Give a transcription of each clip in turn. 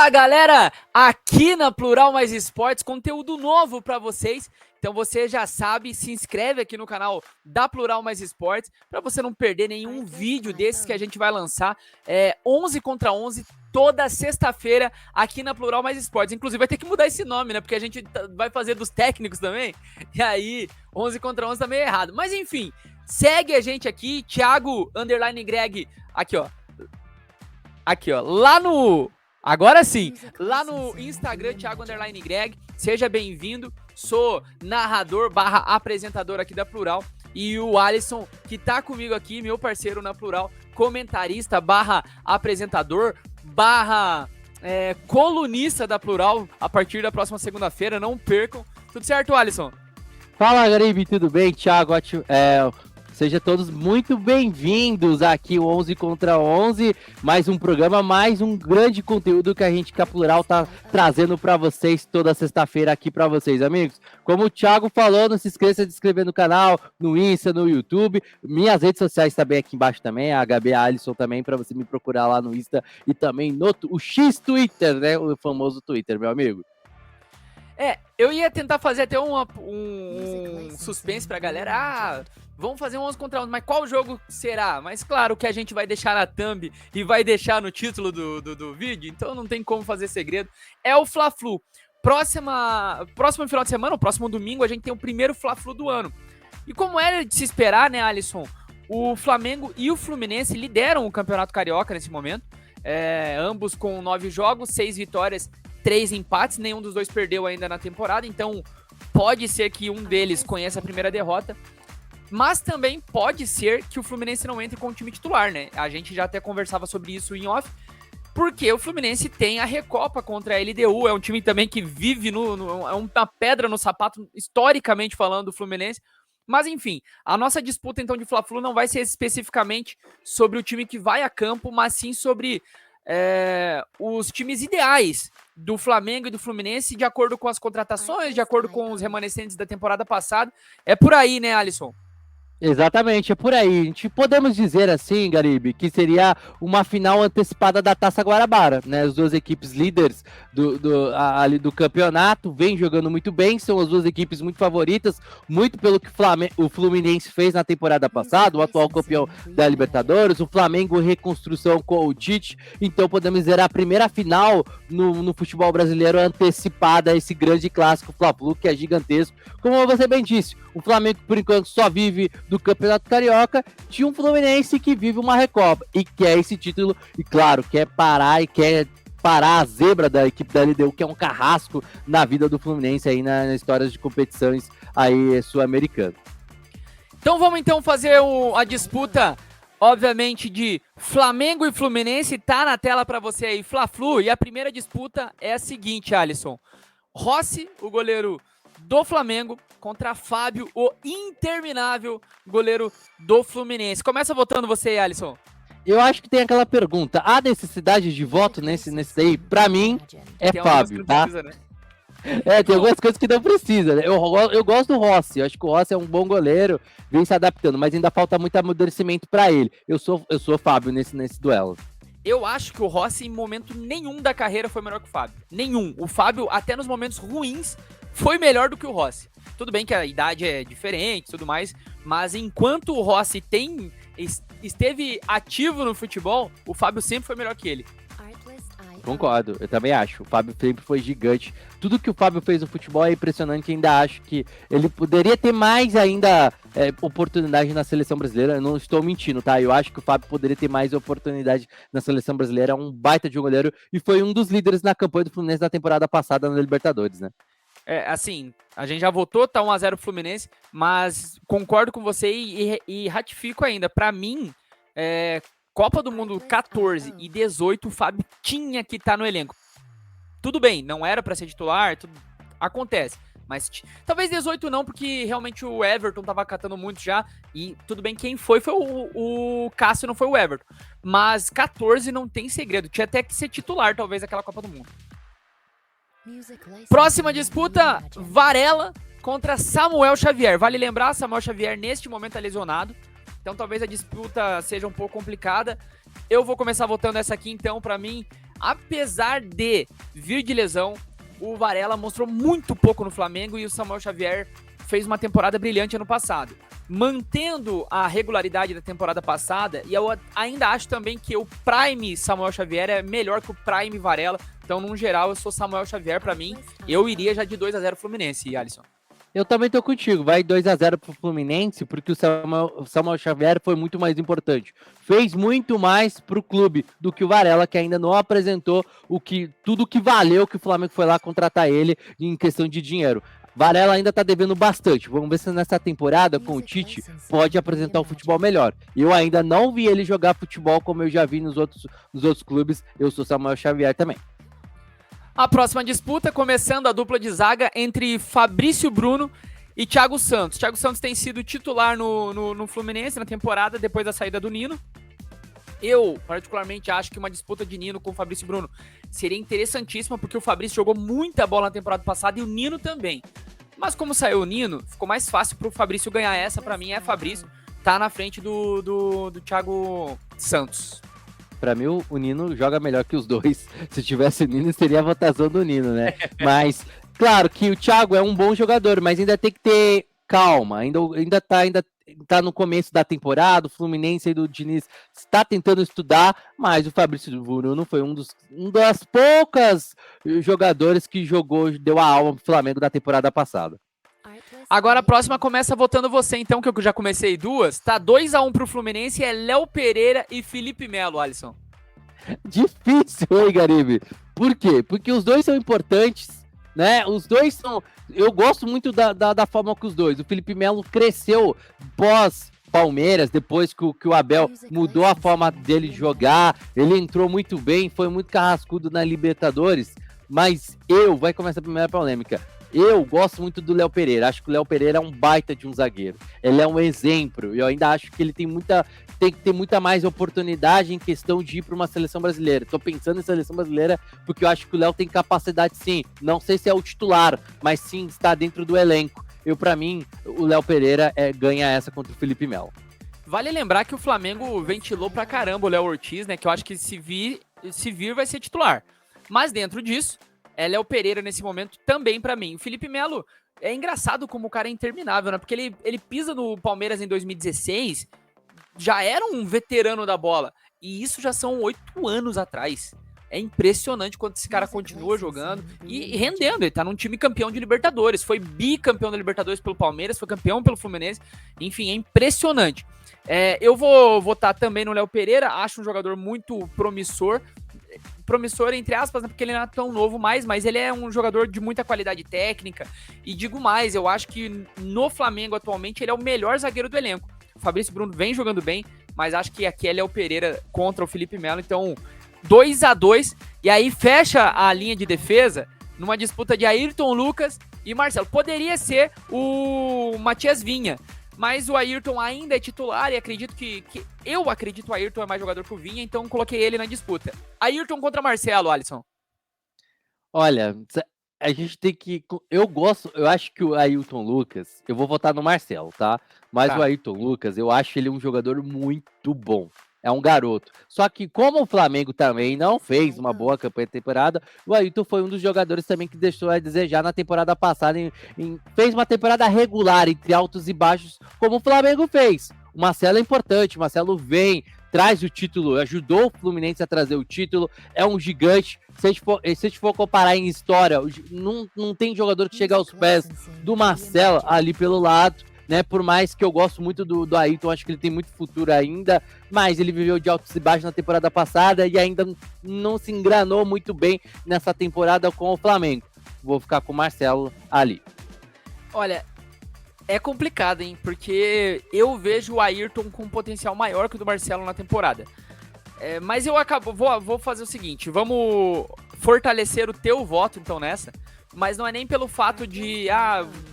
Fala galera, aqui na Plural Mais Esportes, conteúdo novo para vocês. Então você já sabe, se inscreve aqui no canal da Plural Mais Esportes para você não perder nenhum vídeo desses que a gente vai lançar 11 contra 11 toda sexta-feira aqui na Plural Mais Esportes. Inclusive vai ter que mudar esse nome, né? Porque a gente vai fazer dos técnicos também. E aí 11 contra 11 tá meio errado. Mas enfim, segue a gente aqui, Thiago_Greg, aqui ó, lá no... Agora sim, lá no Instagram, Thiago_Greg, seja bem-vindo, sou narrador / apresentador aqui da Plural, e o Alisson, que tá comigo aqui, meu parceiro na Plural, comentarista / apresentador / colunista da Plural, a partir da próxima segunda-feira, não percam. Tudo certo, Alisson? Fala, Garibe, tudo bem? Thiago, sejam todos muito bem-vindos aqui, o 11 contra 11, mais um programa, mais um grande conteúdo que a gente, que a Plural, tá trazendo para vocês toda sexta-feira aqui para vocês, amigos. Como o Thiago falou, não se esqueça de se inscrever no canal, no Insta, no YouTube, minhas redes sociais também aqui embaixo também, a HB Alisson também, para você me procurar lá no Insta e também no o X Twitter, né, o famoso Twitter, meu amigo. Eu ia tentar fazer até um suspense pra galera. Vamos fazer um 11 contra 11, mas qual jogo será? Mas claro que a gente vai deixar na thumb e vai deixar no título do vídeo, então não tem como fazer segredo. É o Fla-Flu. Próximo final de semana, o próximo domingo, a gente tem o primeiro Fla-Flu do ano. E como era de se esperar, né, Alisson? O Flamengo e o Fluminense lideram o Campeonato Carioca nesse momento. Ambos com 9 jogos, 6 vitórias, 3 empates, nenhum dos dois perdeu ainda na temporada, então pode ser que um deles conheça a primeira derrota, mas também pode ser que o Fluminense não entre com o time titular, né? A gente já até conversava sobre isso em off, porque o Fluminense tem a Recopa contra a LDU, é um time também que vive é uma pedra no sapato, historicamente falando, do Fluminense. Mas enfim, a nossa disputa então de Fla-Flu não vai ser especificamente sobre o time que vai a campo, mas sim sobre os times ideais do Flamengo e do Fluminense, de acordo com as contratações, de acordo com os remanescentes da temporada passada. É por aí, né, Alisson? Exatamente, é por aí. A gente podemos dizer assim, Garibe, que seria uma final antecipada da Taça Guanabara, né? As duas equipes líderes ali do campeonato vêm jogando muito bem, são as duas equipes muito favoritas, muito pelo que o Fluminense fez na temporada passada, o atual campeão da Libertadores, o Flamengo reconstrução com o Tite, então podemos dizer a primeira final no futebol brasileiro antecipada a esse grande clássico Fla-Flu, que é gigantesco. Como você bem disse, o Flamengo por enquanto só vive do Campeonato Carioca, tinha um Fluminense que vive uma Recopa e quer esse título, e claro, quer parar a zebra da equipe da LDU, que é um carrasco na vida do Fluminense aí nas histórias de competições aí sul-americanas. Então vamos então fazer a disputa, obviamente, de Flamengo e Fluminense, tá na tela para você aí, Fla-Flu, e a primeira disputa é a seguinte, Alisson. Rossi, o goleiro do Flamengo, contra Fábio, o interminável goleiro do Fluminense. Começa votando você aí, Alisson. Eu acho que tem aquela pergunta, há necessidade de voto nesse daí? Pra mim, é Fábio, tá? Precisa, né? Tem algumas coisas que não precisa, né? Eu gosto do Rossi, eu acho que o Rossi é um bom goleiro, vem se adaptando, mas ainda falta muito amadurecimento pra ele. Eu sou Fábio nesse duelo. Eu acho que o Rossi, em momento nenhum da carreira, foi melhor que o Fábio. Nenhum. O Fábio, até nos momentos ruins, foi melhor do que o Rossi. Tudo bem que a idade é diferente e tudo mais, mas enquanto o Rossi esteve ativo no futebol, o Fábio sempre foi melhor que ele. Concordo, eu também acho. O Fábio sempre foi gigante. Tudo que o Fábio fez no futebol é impressionante. Ainda acho que ele poderia ter mais ainda oportunidade na seleção brasileira. Eu não estou mentindo, tá? Eu acho que o Fábio poderia ter mais oportunidade na seleção brasileira. É um baita de um goleiro e foi um dos líderes na campanha do Fluminense na temporada passada na Libertadores, né? Assim, a gente já votou, tá 1-0 Fluminense, mas concordo com você e ratifico ainda. Pra mim, Copa do Mundo 14 e 18, o Fábio tinha que estar no elenco. Tudo bem, não era pra ser titular, acontece. Mas talvez 18 não, porque realmente o Everton tava catando muito já. E tudo bem, quem foi o Cássio, não foi o Everton. Mas 14 não tem segredo, tinha até que ser titular talvez aquela Copa do Mundo. Próxima disputa, Varela contra Samuel Xavier. Vale lembrar, Samuel Xavier neste momento é lesionado. Então talvez a disputa seja um pouco complicada. Eu vou começar votando essa aqui, então, pra mim, Apesar de vir de lesão, o Varela mostrou muito pouco no Flamengo e o Samuel Xavier fez uma temporada brilhante ano passado. Mantendo a regularidade da temporada passada, e eu ainda acho também que o Prime Samuel Xavier é melhor que o Prime Varela. Então, no geral, eu sou Samuel Xavier pra mim. Eu iria já de 2-0 Fluminense, Alisson. Eu também tô contigo, vai 2-0 pro Fluminense, porque o Samuel Xavier foi muito mais importante. Fez muito mais pro clube do que o Varela, que ainda não apresentou tudo que valeu que o Flamengo foi lá contratar ele em questão de dinheiro. Varela ainda tá devendo bastante. Vamos ver se nessa temporada, com o Tite, pode apresentar um futebol melhor. Eu ainda não vi ele jogar futebol como eu já vi nos outros clubes. Eu sou Samuel Xavier também. A próxima disputa, começando a dupla de zaga entre Fabrício Bruno e Thiago Santos. Thiago Santos tem sido titular no Fluminense na temporada, depois da saída do Nino. Eu, particularmente, acho que uma disputa de Nino com o Fabrício Bruno seria interessantíssima, porque o Fabrício jogou muita bola na temporada passada e o Nino também. Mas como saiu o Nino, ficou mais fácil pro Fabrício ganhar essa. Pra mim é Fabrício, tá na frente do Thiago Santos. Pra mim, o Nino joga melhor que os dois. Se tivesse o Nino, seria a votação do Nino, né? Mas, claro que o Thiago é um bom jogador, mas ainda tem que ter calma. Ainda tá no começo da temporada. O Fluminense aí do Diniz está tentando estudar, mas o Fabrício Bruno foi um das poucas jogadores que deu a alma pro Flamengo da temporada passada. Agora a próxima começa votando você, então, que eu já comecei duas. Tá 2-1 pro Fluminense, é Léo Pereira e Felipe Melo, Alisson. Difícil, hein, Garibe? Por quê? Porque os dois são importantes, né? Os dois são... Eu gosto muito da forma que os dois... O Felipe Melo cresceu pós Palmeiras, depois que o Abel mudou a forma dele de jogar. Ele entrou muito bem, foi muito carrascudo na Libertadores. Mas vai começar a primeira polêmica. Eu gosto muito do Léo Pereira, acho que o Léo Pereira é um baita de um zagueiro. Ele é um exemplo, eu ainda acho que ele tem que ter muita mais oportunidade em questão de ir para uma seleção brasileira. Tô pensando em seleção brasileira porque eu acho que o Léo tem capacidade sim, não sei se é o titular, mas sim está dentro do elenco. Para mim, o Léo Pereira ganha essa contra o Felipe Melo. Vale lembrar que o Flamengo ventilou pra caramba o Léo Ortiz, né, que eu acho que se vir vai ser titular. Mas dentro disso, é Léo Pereira nesse momento também pra mim. O Felipe Melo é engraçado como o cara é interminável, né? Porque ele pisa no Palmeiras em 2016, já era um veterano da bola. E isso já são 8 anos atrás. É impressionante quanto esse cara continua jogando e rendendo. Ele tá num time campeão de Libertadores. Foi bicampeão da Libertadores pelo Palmeiras, foi campeão pelo Fluminense. Enfim, é impressionante. Eu vou votar também no Léo Pereira. Acho um jogador muito promissor. Promissor, entre aspas, né, porque ele não é tão novo mais, mas ele é um jogador de muita qualidade técnica. E digo mais, eu acho que no Flamengo atualmente ele é o melhor zagueiro do elenco. O Fabrício Bruno vem jogando bem, mas acho que aqui é Léo Pereira contra o Felipe Melo. Então, 2-2, e aí fecha a linha de defesa numa disputa de Ayrton Lucas e Marcelo. Poderia ser o Matias Vinha, mas o Ayrton ainda é titular e acredito eu acredito que o Ayrton é mais jogador que o Vinha, então coloquei ele na disputa. Ayrton contra Marcelo, Alisson. Olha, a gente tem que... eu acho que o Ayrton Lucas, eu vou votar no Marcelo, tá? Mas o Ayrton Lucas, eu acho ele um jogador muito bom. É um garoto. Só que como o Flamengo também não fez uma boa campanha de temporada, o Ayrton foi um dos jogadores também que deixou a desejar na temporada passada. Fez uma temporada regular, entre altos e baixos, como o Flamengo fez. O Marcelo é importante, o Marcelo traz o título, ajudou o Fluminense a trazer o título, é um gigante. Se a gente for comparar em história, não tem jogador que chega aos pés do Marcelo ali pelo lado. Né, por mais que eu gosto muito do Ayrton, acho que ele tem muito futuro ainda, mas ele viveu de altos e baixos na temporada passada e ainda não se engranou muito bem nessa temporada com o Flamengo. Vou ficar com o Marcelo ali. Olha, é complicado, hein, porque eu vejo o Ayrton com um potencial maior que o do Marcelo na temporada. Mas eu vou fazer o seguinte, vamos fortalecer o teu voto então nessa, mas não é nem pelo fato de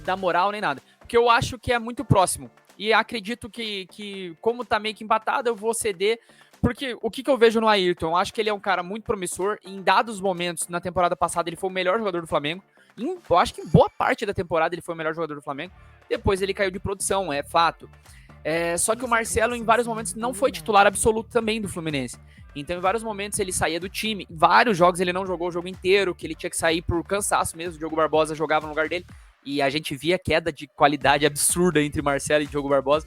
dar moral nem nada. Porque eu acho que é muito próximo. E acredito que como tá meio que empatado, eu vou ceder. Porque o que eu vejo no Ayrton? Eu acho que ele é um cara muito promissor. Em dados momentos, na temporada passada, ele foi o melhor jogador do Flamengo. Eu acho que em boa parte da temporada ele foi o melhor jogador do Flamengo. Depois ele caiu de produção, é fato. Só que o Marcelo, em vários momentos, não foi titular absoluto também do Fluminense. Então, em vários momentos ele saía do time. Em vários jogos ele não jogou o jogo inteiro, que ele tinha que sair por cansaço mesmo. O Diogo Barbosa jogava no lugar dele. E a gente via queda de qualidade absurda entre Marcelo e Diogo Barbosa.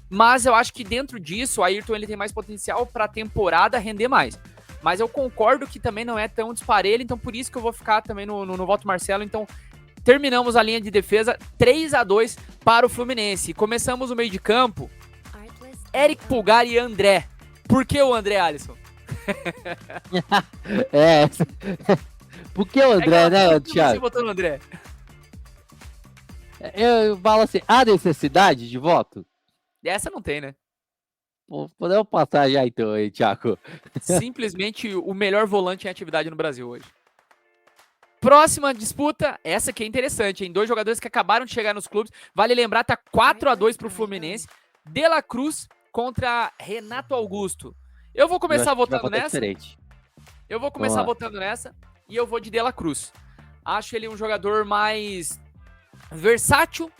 Mas eu acho que dentro disso, o Ayrton ele tem mais potencial para a temporada render mais. Mas eu concordo que também não é tão disparelho, então por isso que eu vou ficar também no voto Marcelo. Então, terminamos a linha de defesa 3-2 para o Fluminense. Começamos o meio de campo, Eric Pulgar e André. Por que o André, Alisson? É. Por que o André, né, Thiago? Você botou no André? Eu falo assim, há necessidade de voto? Essa não tem, né? Podemos passar já então aí, Thiago. Simplesmente o melhor volante em atividade no Brasil hoje. Próxima disputa, essa aqui é interessante, hein? 2 jogadores que acabaram de chegar nos clubes. Vale lembrar, tá 4-2 pro Fluminense. De La Cruz contra Renato Augusto. Eu vou começar votando nessa. Diferente. Eu vou começar votando nessa e eu vou de La Cruz. Acho ele um jogador mais versátil.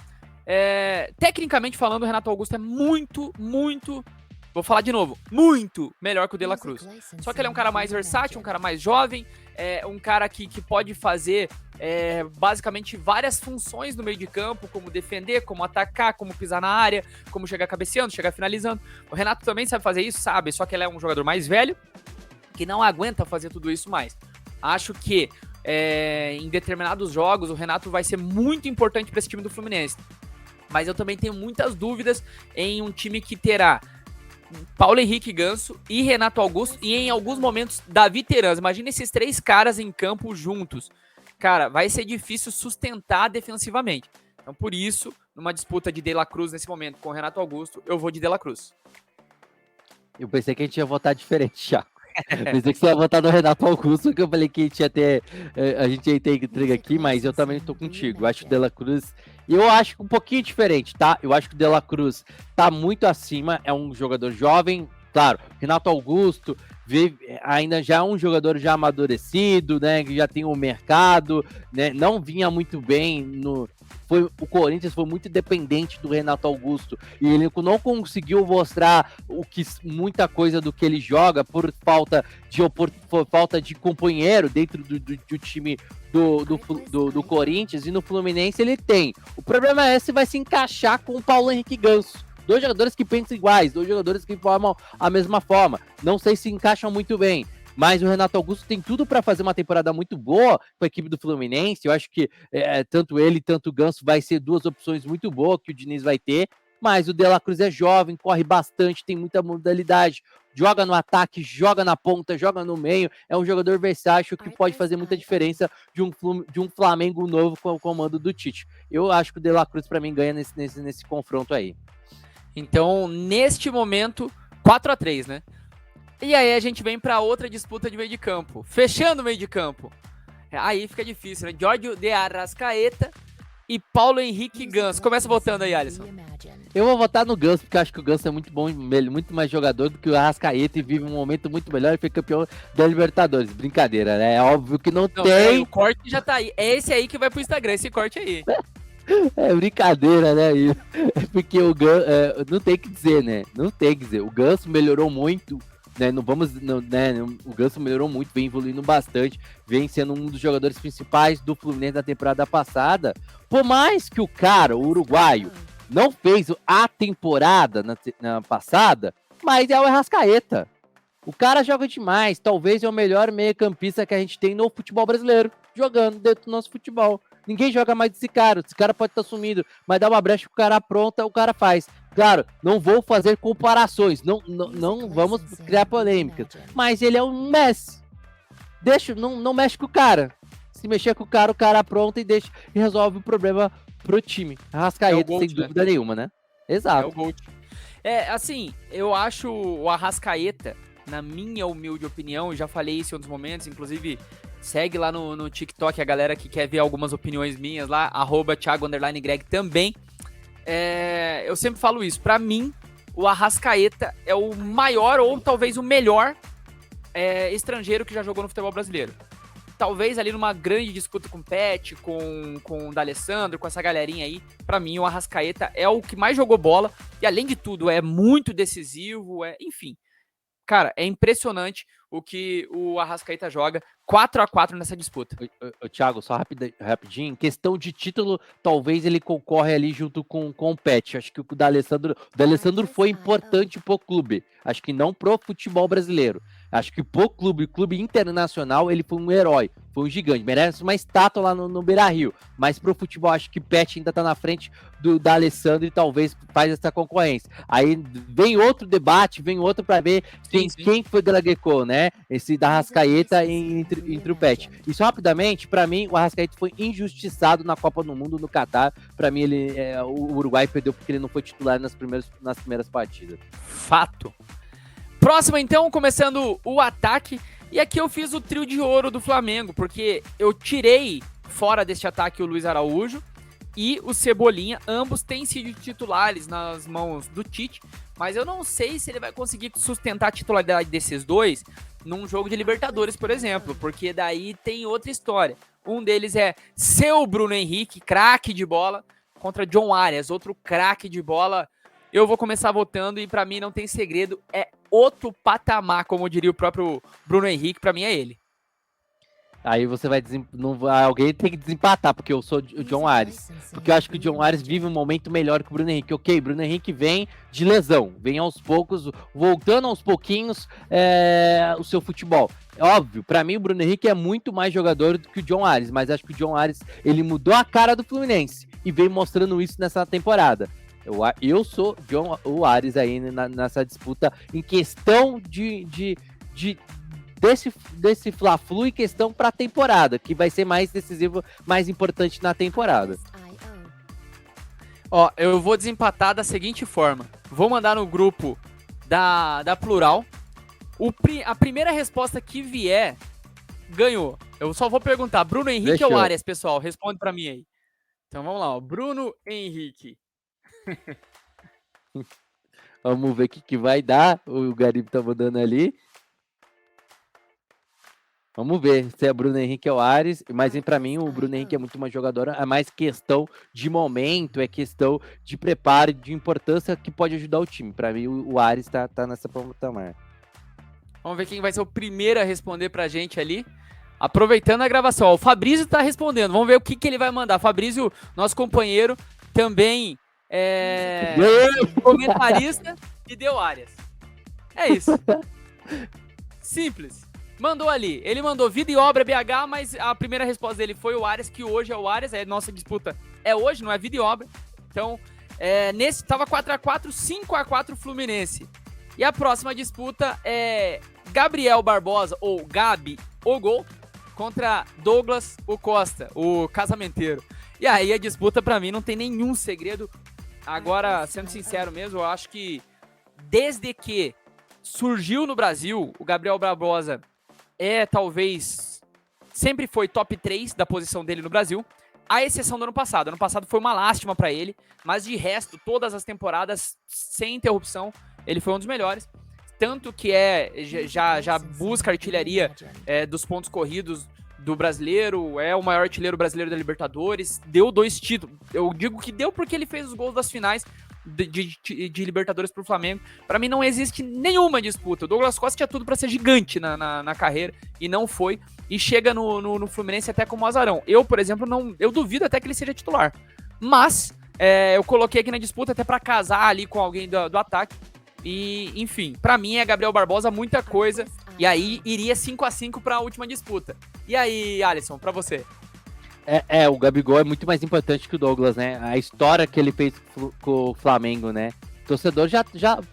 Tecnicamente falando, o Renato Augusto é muito, vou falar de novo, muito melhor que o De La Cruz. Só que ele é um cara mais versátil, um cara mais jovem, um cara que pode fazer basicamente várias funções no meio de campo, como defender, como atacar, como pisar na área, como chegar cabeceando, chegar finalizando. O Renato também sabe fazer isso, sabe, só que ele é um jogador mais velho, que não aguenta fazer tudo isso mais. Acho que em determinados jogos o Renato vai ser muito importante para esse time do Fluminense. Mas eu também tenho muitas dúvidas em um time que terá Paulo Henrique Ganso e Renato Augusto, e em alguns momentos Davi Terans. Imagina esses 3 caras em campo juntos. Cara, vai ser difícil sustentar defensivamente. Então, por isso, numa disputa de La Cruz nesse momento com o Renato Augusto, eu vou de La Cruz. Eu pensei que a gente ia votar diferente, Thiago. Pensei que você ia votar no Renato Augusto, que eu falei que a gente ia ter entrega aqui, mas eu também tô contigo. Eu acho que o De La Cruz, eu acho um pouquinho diferente, tá? Eu acho que o De La Cruz tá muito acima, é um jogador jovem, claro. Renato Augusto ainda já é um jogador já amadurecido, né? Que já tem um mercado, né? Não vinha muito bem o Corinthians foi muito dependente do Renato Augusto e ele não conseguiu mostrar muita coisa do que ele joga por falta de companheiro dentro do time do Corinthians, e no Fluminense ele tem. O problema é se vai se encaixar com o Paulo Henrique Ganso. 2 jogadores que pensam iguais, 2 jogadores que formam a mesma forma. Não sei se encaixam muito bem. Mas o Renato Augusto tem tudo para fazer uma temporada muito boa com a equipe do Fluminense. Eu acho que tanto ele, tanto o Ganso vai ser 2 opções muito boas que o Diniz vai ter. Mas o De La Cruz é jovem, corre bastante, tem muita modalidade. Joga no ataque, joga na ponta, joga no meio. É um jogador versátil que pode fazer muita diferença de um Flamengo novo com o comando do Tite. Eu acho que o De La Cruz, para mim, ganha nesse confronto aí. Então, neste momento, 4-3, né? E aí a gente vem para outra disputa de meio de campo. Fechando o meio de campo. Aí fica difícil, né? Giorgio de Arrascaeta e Paulo Henrique Ganso. Começa votando aí, Alisson. Eu vou votar no Ganso, porque eu acho que o Ganso é muito bom, muito mais jogador do que o Arrascaeta e vive um momento muito melhor e foi campeão da Libertadores. Brincadeira, né? É óbvio que não tem. O corte já tá aí. É esse aí que vai pro Instagram, esse corte aí. É brincadeira, né? Porque o Ganso, não tem que dizer, né? Não tem que dizer. O Ganso melhorou muito. Né, o Ganso melhorou muito, vem evoluindo bastante, vem sendo um dos jogadores principais do Fluminense na temporada passada. Por mais que o cara, o uruguaio, não fez a temporada na passada, mas é o Arrascaeta. O cara joga demais, talvez é o melhor meio-campista que a gente tem no futebol brasileiro, jogando dentro do nosso futebol. Ninguém joga mais desse cara pode estar sumido, mas dá uma brecha pro cara pronta, o cara faz. Claro, não vou fazer comparações, não vamos criar polêmicas, mas ele é um Messi. Não mexe com o cara. Se mexer com o cara apronta e resolve o problema pro time. Arrascaeta, sem dúvida nenhuma, né? Exato. É o Gold. Assim, eu acho o Arrascaeta, na minha humilde opinião, já falei isso em outros momentos, inclusive segue lá no TikTok a galera que quer ver algumas opiniões minhas lá, @Thiago_Greg também. Eu sempre falo isso, pra mim, o Arrascaeta é o maior ou talvez o melhor estrangeiro que já jogou no futebol brasileiro. Talvez ali numa grande disputa com o Pet, com o D'Alessandro, com essa galerinha aí, pra mim o Arrascaeta é o que mais jogou bola, e além de tudo é muito decisivo, enfim. cara, é impressionante o que o Arrascaeta joga 4-4 nessa disputa. Thiago, só rapidinho, em questão de título, talvez ele concorre ali junto com o Pet. Acho que o D'Alessandro foi importante pro clube. Acho que não pro futebol brasileiro. Acho que pro clube internacional, ele foi um herói, foi um gigante. Merece uma estátua lá no Beira-Rio. Mas pro futebol, acho que Pet ainda tá na frente do D'Alessandro e talvez faz essa concorrência. Aí vem outro debate, vem outro para ver quem foi Galagecô, né? Esse da Arrascaeta entre o Pet. E só rapidamente, para mim, o Arrascaeta foi injustiçado na Copa do Mundo no Catar. Para mim, o Uruguai perdeu porque ele não foi titular nas primeiras partidas. Fato. Próximo, então, começando o ataque. E aqui eu fiz o trio de ouro do Flamengo, porque eu tirei fora deste ataque o Luiz Araújo e o Cebolinha. Ambos têm sido titulares nas mãos do Tite, mas eu não sei se ele vai conseguir sustentar a titularidade desses dois num jogo de Libertadores, por exemplo, porque daí tem outra história. Um deles é seu Bruno Henrique, craque de bola, contra John Arias, outro craque de bola. Eu vou começar votando e pra mim não tem segredo, é outro patamar, como diria o próprio Bruno Henrique, pra mim é ele. Aí você vai alguém tem que desempatar, porque eu sou o John Arias. Porque eu acho que o John Arias vive um momento melhor que o Bruno Henrique. Ok, Bruno Henrique vem de lesão, vem aos poucos, voltando aos pouquinhos o seu futebol. Óbvio, pra mim o Bruno Henrique é muito mais jogador do que o John Arias, mas acho que o John Arias, ele mudou a cara do Fluminense e veio mostrando isso nessa temporada. Eu sou o Arias aí nessa disputa em questão desse Fla-Flu em questão para a temporada, que vai ser mais decisivo, mais importante na temporada. Ó, eu vou desempatar da seguinte forma. Vou mandar no grupo da Plural. A primeira resposta que vier, ganhou. Eu só vou perguntar, Bruno Henrique Fechou. ou Arias, pessoal? Responde para mim aí. Então vamos lá, ó. Bruno Henrique. Vamos ver o que vai dar. O Garibe tá mandando ali. Vamos ver se é Bruno Henrique ou Arias, mas para mim o Bruno Henrique é muito mais jogador, é mais questão de momento, é questão de preparo, de importância que pode ajudar o time. Para mim o Arias tá nessa patamar. Vamos ver quem vai ser o primeiro a responder pra gente ali. Aproveitando a gravação, ó, o Fabrício tá respondendo, vamos ver o que ele vai mandar. Fabrício, nosso companheiro, também comentarista e deu Arias. É isso. Simples. Mandou ali. Ele mandou Vida e Obra BH, mas a primeira resposta dele foi o Arias, que hoje é o Arias. Nossa disputa é hoje, não é Vida e Obra. Então, nesse tava 4-4, 5-4 Fluminense. E a próxima disputa é Gabriel Barbosa, ou Gabi, o gol, contra Douglas, o Costa, o casamenteiro. E aí a disputa pra mim não tem nenhum segredo. Agora, sendo sincero mesmo, eu acho que desde que surgiu no Brasil, o Gabriel Barbosa talvez sempre foi top 3 da posição dele no Brasil, à exceção do ano passado. Ano passado foi uma lástima pra ele, mas de resto, todas as temporadas, sem interrupção, ele foi um dos melhores. Tanto que já busca a artilharia dos pontos corridos do brasileiro, é o maior artilheiro brasileiro da Libertadores, deu 2 títulos. Eu digo que deu porque ele fez os gols das finais de Libertadores pro Flamengo. Pra mim não existe nenhuma disputa. O Douglas Costa tinha tudo pra ser gigante na carreira e não foi. E chega no Fluminense até como azarão. Eu, por exemplo, eu duvido até que ele seja titular. Mas eu coloquei aqui na disputa até pra casar ali com alguém do ataque. E, enfim, pra mim é Gabriel Barbosa, muita coisa. E aí iria 5-5 pra última disputa. E aí, Alisson, pra você? O Gabigol é muito mais importante que o Douglas, né? A história que ele fez com o Flamengo, né? O torcedor já,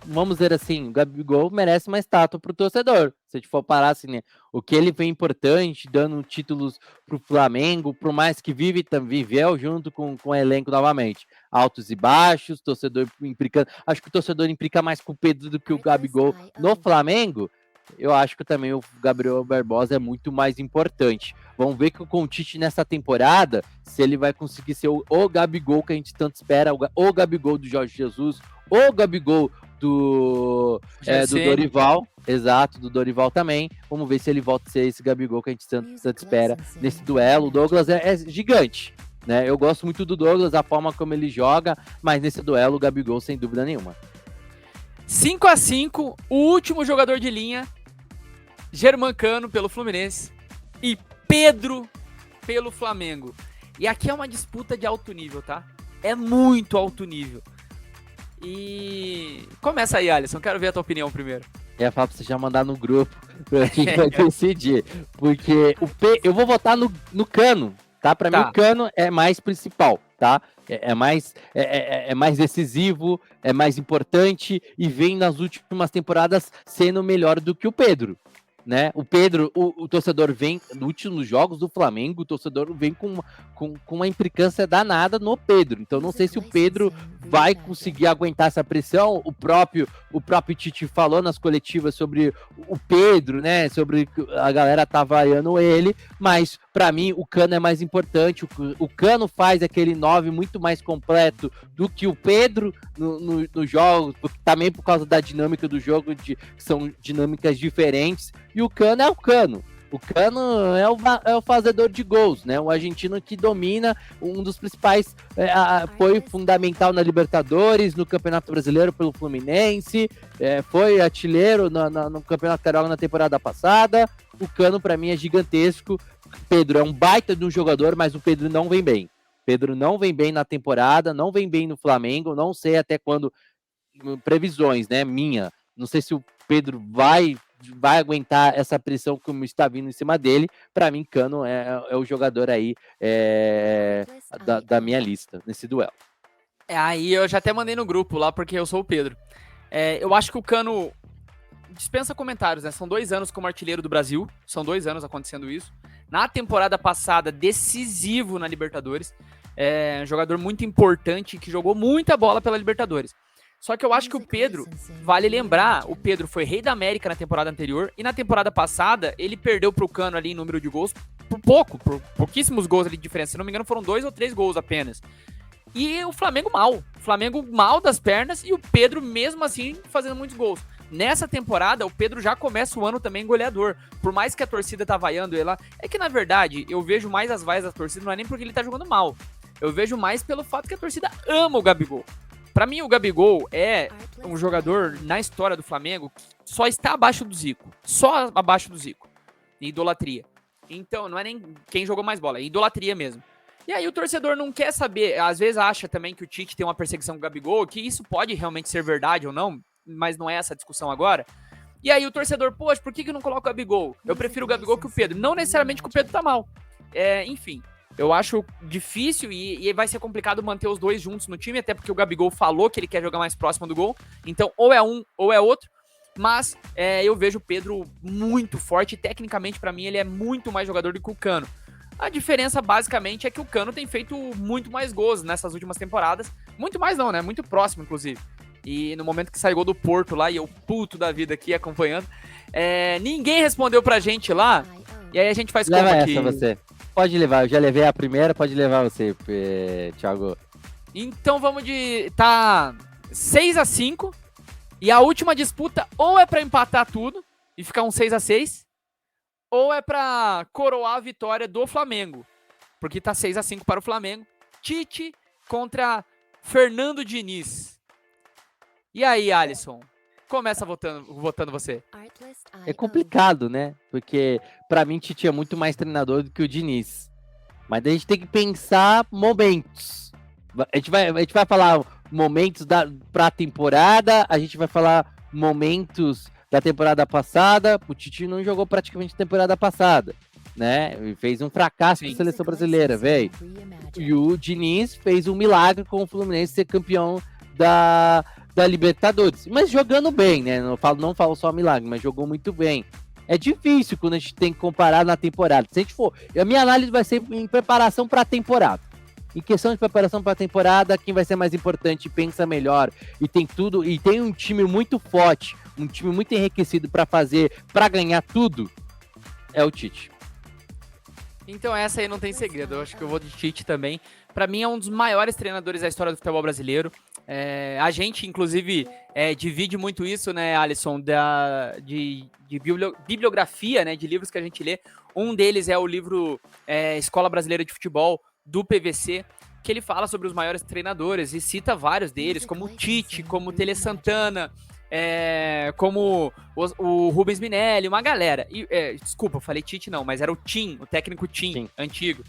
vamos dizer assim, o Gabigol merece uma estátua pro torcedor. Se a gente for parar assim, né? O que ele foi importante, dando títulos pro Flamengo, por mais que viveu junto com o elenco novamente. Altos e baixos, torcedor implicando. Acho que o torcedor implica mais com o Pedro do que o Gabigol no Flamengo. Eu acho que também o Gabriel Barbosa é muito mais importante. Vamos ver com o Tite nessa temporada, se ele vai conseguir ser o Gabigol que a gente tanto espera, o Gabigol do Jorge Jesus, o Gabigol do Dorival, exato, do Dorival também. Vamos ver se ele volta a ser esse Gabigol que a gente tanto espera nesse duelo. O Douglas é gigante, né? Eu gosto muito do Douglas, a forma como ele joga, mas nesse duelo o Gabigol sem dúvida nenhuma. 5-5, o último jogador de linha, Germancano pelo Fluminense e Pedro pelo Flamengo. E aqui é uma disputa de alto nível, tá? É muito alto nível. E começa aí, Alisson, quero ver a tua opinião primeiro. É, falar pra você já mandar no grupo pra gente vai decidir. Porque eu vou votar no Cano, tá? Pra mim o Cano é mais principal, tá? É mais decisivo, é mais importante e vem nas últimas temporadas sendo melhor do que o Pedro. Né? O Pedro, o torcedor vem, nos últimos jogos do Flamengo, o torcedor vem com uma implicância danada no Pedro. Então não sei se o Pedro vai conseguir aguentar essa pressão. O próprio Tite falou nas coletivas sobre o Pedro, né? Sobre a galera tá vaiando ele, mas para mim o Cano é mais importante. O Cano faz aquele 9 muito mais completo do que o Pedro nos jogos, também por causa da dinâmica do jogo, que são dinâmicas diferentes. E o Cano é o Cano. O Cano é o fazedor de gols, né? O argentino que domina, um dos principais, foi fundamental na Libertadores, no Campeonato Brasileiro pelo Fluminense, foi artilheiro no Campeonato Carioca na temporada passada. O Cano, para mim, é gigantesco. Pedro é um baita de um jogador, mas o Pedro não vem bem. Pedro não vem bem na temporada, não vem bem no Flamengo, não sei até quando, previsões, né, minha, não sei se o Pedro vai aguentar essa pressão como está vindo em cima dele. Para mim, Cano é o jogador aí da minha lista, nesse duelo. Aí eu já até mandei no grupo lá, porque eu sou o Pedro. Eu acho que o Cano dispensa comentários, né? São 2 anos como artilheiro do Brasil, são 2 anos acontecendo isso. Na temporada passada, decisivo na Libertadores, um jogador muito importante, que jogou muita bola pela Libertadores. Só que eu acho que o Pedro, vale lembrar, o Pedro foi rei da América na temporada anterior, e na temporada passada ele perdeu pro Cano ali em número de gols por pouquíssimos gols ali de diferença, se não me engano foram 2 ou 3 gols apenas. E o Flamengo mal das pernas, e o Pedro mesmo assim fazendo muitos gols. Nessa temporada, o Pedro já começa o ano também goleador. Por mais que a torcida tá vaiando ele lá, é que na verdade eu vejo mais as vaias da torcida, não é nem porque ele tá jogando mal, eu vejo mais pelo fato que a torcida ama o Gabigol. Pra mim, o Gabigol é um jogador na história do Flamengo que só está abaixo do Zico. Só abaixo do Zico. Idolatria. Então, não é nem quem jogou mais bola, é idolatria mesmo. E aí o torcedor não quer saber, às vezes acha também que o Tite tem uma perseguição com o Gabigol, que isso pode realmente ser verdade ou não, mas não é essa a discussão agora. E aí o torcedor, poxa, por que não coloca o Gabigol? Eu prefiro o Gabigol que o Pedro. Não necessariamente que o Pedro tá mal. Enfim. Eu acho difícil e vai ser complicado manter os dois juntos no time, até porque o Gabigol falou que ele quer jogar mais próximo do gol. Então, ou é um ou é outro. Mas eu vejo o Pedro muito forte e tecnicamente, pra mim, ele é muito mais jogador do que o Cano. A diferença, basicamente, é que o Cano tem feito muito mais gols nessas últimas temporadas. Muito mais não, né? Muito próximo, inclusive. E no momento que saiu gol do Porto lá, e eu puto da vida aqui acompanhando, ninguém respondeu pra gente lá. E aí a gente faz como aqui? Você. Pode levar, eu já levei a primeira, pode levar você, Thiago. Então vamos tá 6-5, e a última disputa ou é pra empatar tudo e ficar um 6-6, ou é pra coroar a vitória do Flamengo, porque tá 6-5 para o Flamengo. Tite contra Fernando Diniz. E aí, Alisson? Começa votando você. É complicado, né? Porque pra mim Tite é muito mais treinador do que o Diniz. Mas a gente tem que pensar momentos. A gente vai falar momentos pra temporada, a gente vai falar momentos da temporada passada. O Tite não jogou praticamente a temporada passada, né? Ele fez um fracasso na seleção brasileira, velho. E o Diniz fez um milagre com o Fluminense ser campeão da Libertadores, mas jogando bem, né? Não falo só milagre, mas jogou muito bem. É difícil quando a gente tem que comparar na temporada. Se a gente for, a minha análise vai ser em preparação para a temporada. Em questão de preparação para a temporada, quem vai ser mais importante, pensa melhor e tem tudo, e tem um time muito forte, um time muito enriquecido para ganhar tudo, é o Tite. Então essa aí não tem segredo, eu acho que eu vou de Tite também. Pra mim é um dos maiores treinadores da história do futebol brasileiro. A gente, inclusive, divide muito isso, né, Alisson, de bibliografia, né, de livros que a gente lê. Um deles é o livro Escola Brasileira de Futebol, do PVC, que ele fala sobre os maiores treinadores e cita vários deles, como o Tite, como o Tele Santana, como o Rubens Minelli, uma galera. Desculpa, eu falei Tite não, mas era o Tim, o técnico Tim, antigo.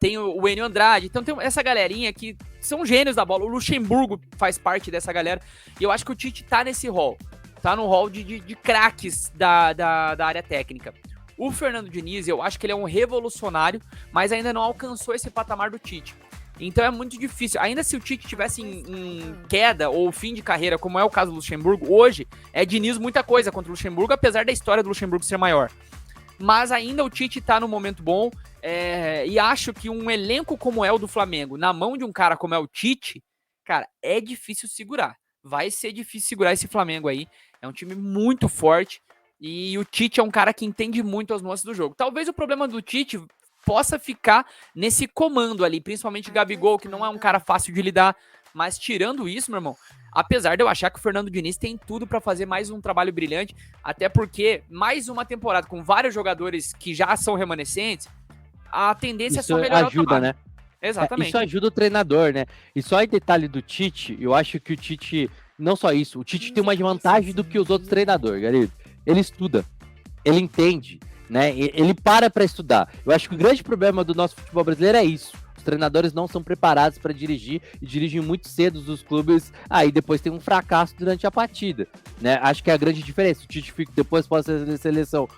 Tem o Enio Andrade, então tem essa galerinha que são gênios da bola. O Luxemburgo faz parte dessa galera, e eu acho que o Tite tá nesse hall, tá no hall de craques da área técnica. O Fernando Diniz, eu acho que ele é um revolucionário, mas ainda não alcançou esse patamar do Tite. Então é muito difícil. Ainda se o Tite tivesse em queda ou fim de carreira, como é o caso do Luxemburgo, hoje é Diniz muita coisa contra o Luxemburgo, apesar da história do Luxemburgo ser maior. Mas ainda o Tite tá no momento bom, e acho que um elenco como é o do Flamengo, na mão de um cara como é o Tite, cara, é difícil segurar. Vai ser difícil segurar esse Flamengo aí. É um time muito forte, e o Tite é um cara que entende muito as nuances do jogo. Talvez o problema do Tite possa ficar nesse comando ali, principalmente Gabigol, que não é um cara fácil de lidar. Mas tirando isso, meu irmão, apesar de eu achar que o Fernando Diniz tem tudo pra fazer mais um trabalho brilhante, até porque mais uma temporada com vários jogadores que já são remanescentes, a tendência isso é só melhorar ajuda, o trabalho. né? Exatamente. Isso ajuda o treinador, né? E só em detalhe do Tite, eu acho que o Tite, não só isso, o Tite tem uma vantagem do que os outros treinadores, Garido. Ele estuda, ele entende, né? Ele para estudar. Eu acho que o grande problema do nosso futebol brasileiro é isso. Os treinadores não são preparados para dirigir e dirigem muito cedo os clubes, aí depois tem um fracasso durante a partida, né? Acho que é a grande diferença. O Tite fica depois pós seleção,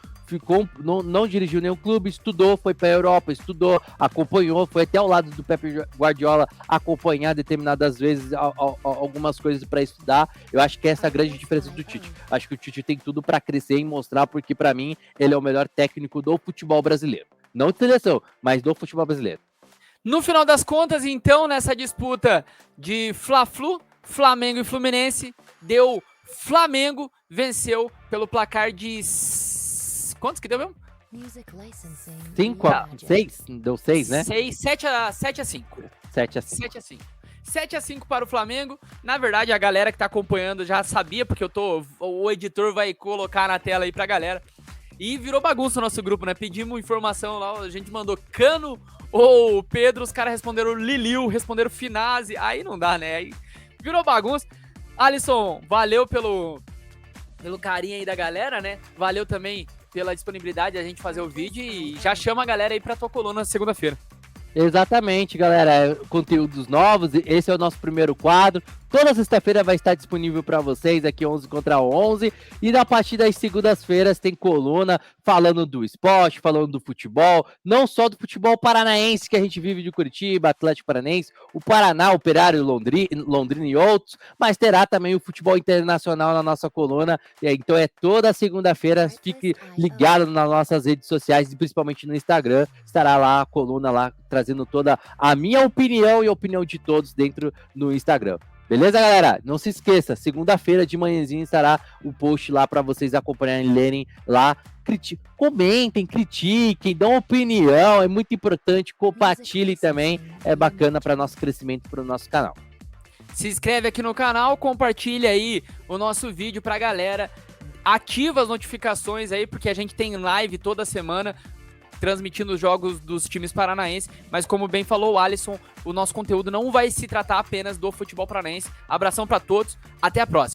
não dirigiu nenhum clube, estudou, foi para a Europa, estudou, acompanhou, foi até ao lado do Pepe Guardiola acompanhar determinadas vezes algumas coisas para estudar. Eu acho que essa é a grande diferença do Tite. Acho que o Tite tem tudo para crescer e mostrar, porque para mim ele é o melhor técnico do futebol brasileiro. Não de seleção, mas do futebol brasileiro. No final das contas, então, nessa disputa de Fla-Flu, Flamengo e Fluminense, deu Flamengo, venceu pelo placar de... Quantos que deu mesmo? 6? Deu 6, né? 7-5. 7-5. 7-5 para o Flamengo. Na verdade, a galera que tá acompanhando já sabia, porque o editor vai colocar na tela aí pra galera. E virou bagunça o nosso grupo, né? Pedimos informação lá, a gente mandou Cano ou Pedro, os caras responderam Liliu, responderam Finazzi. Aí não dá, né? Aí virou bagunça. Alisson, valeu pelo carinho aí da galera, né? Valeu também pela disponibilidade de a gente fazer o vídeo e já chama a galera aí pra tua coluna segunda-feira. Exatamente, galera. Conteúdos novos. Esse é o nosso primeiro quadro. Toda sexta-feira vai estar disponível para vocês aqui 11 contra 11. E a partir das segundas-feiras tem coluna falando do esporte, falando do futebol. Não só do futebol paranaense que a gente vive de Curitiba, Atlético Paranaense, o Paraná, Operário, Londrina e outros. Mas terá também o futebol internacional na nossa coluna. Então é toda segunda-feira. Fique ligado nas nossas redes sociais e principalmente no Instagram. Estará lá a coluna lá trazendo toda a minha opinião e a opinião de todos dentro no Instagram. Beleza, galera? Não se esqueça, segunda-feira de manhãzinha estará o post lá para vocês acompanharem, lerem lá. Comentem, critiquem, dão opinião, é muito importante. Compartilhem também, é bacana para nosso crescimento, para o nosso canal. Se inscreve aqui no canal, compartilha aí o nosso vídeo pra galera. Ativa as notificações aí, porque a gente tem live toda semana transmitindo os jogos dos times paranaenses, mas como bem falou o Alisson, o nosso conteúdo não vai se tratar apenas do futebol paranaense. Abração para todos, até a próxima.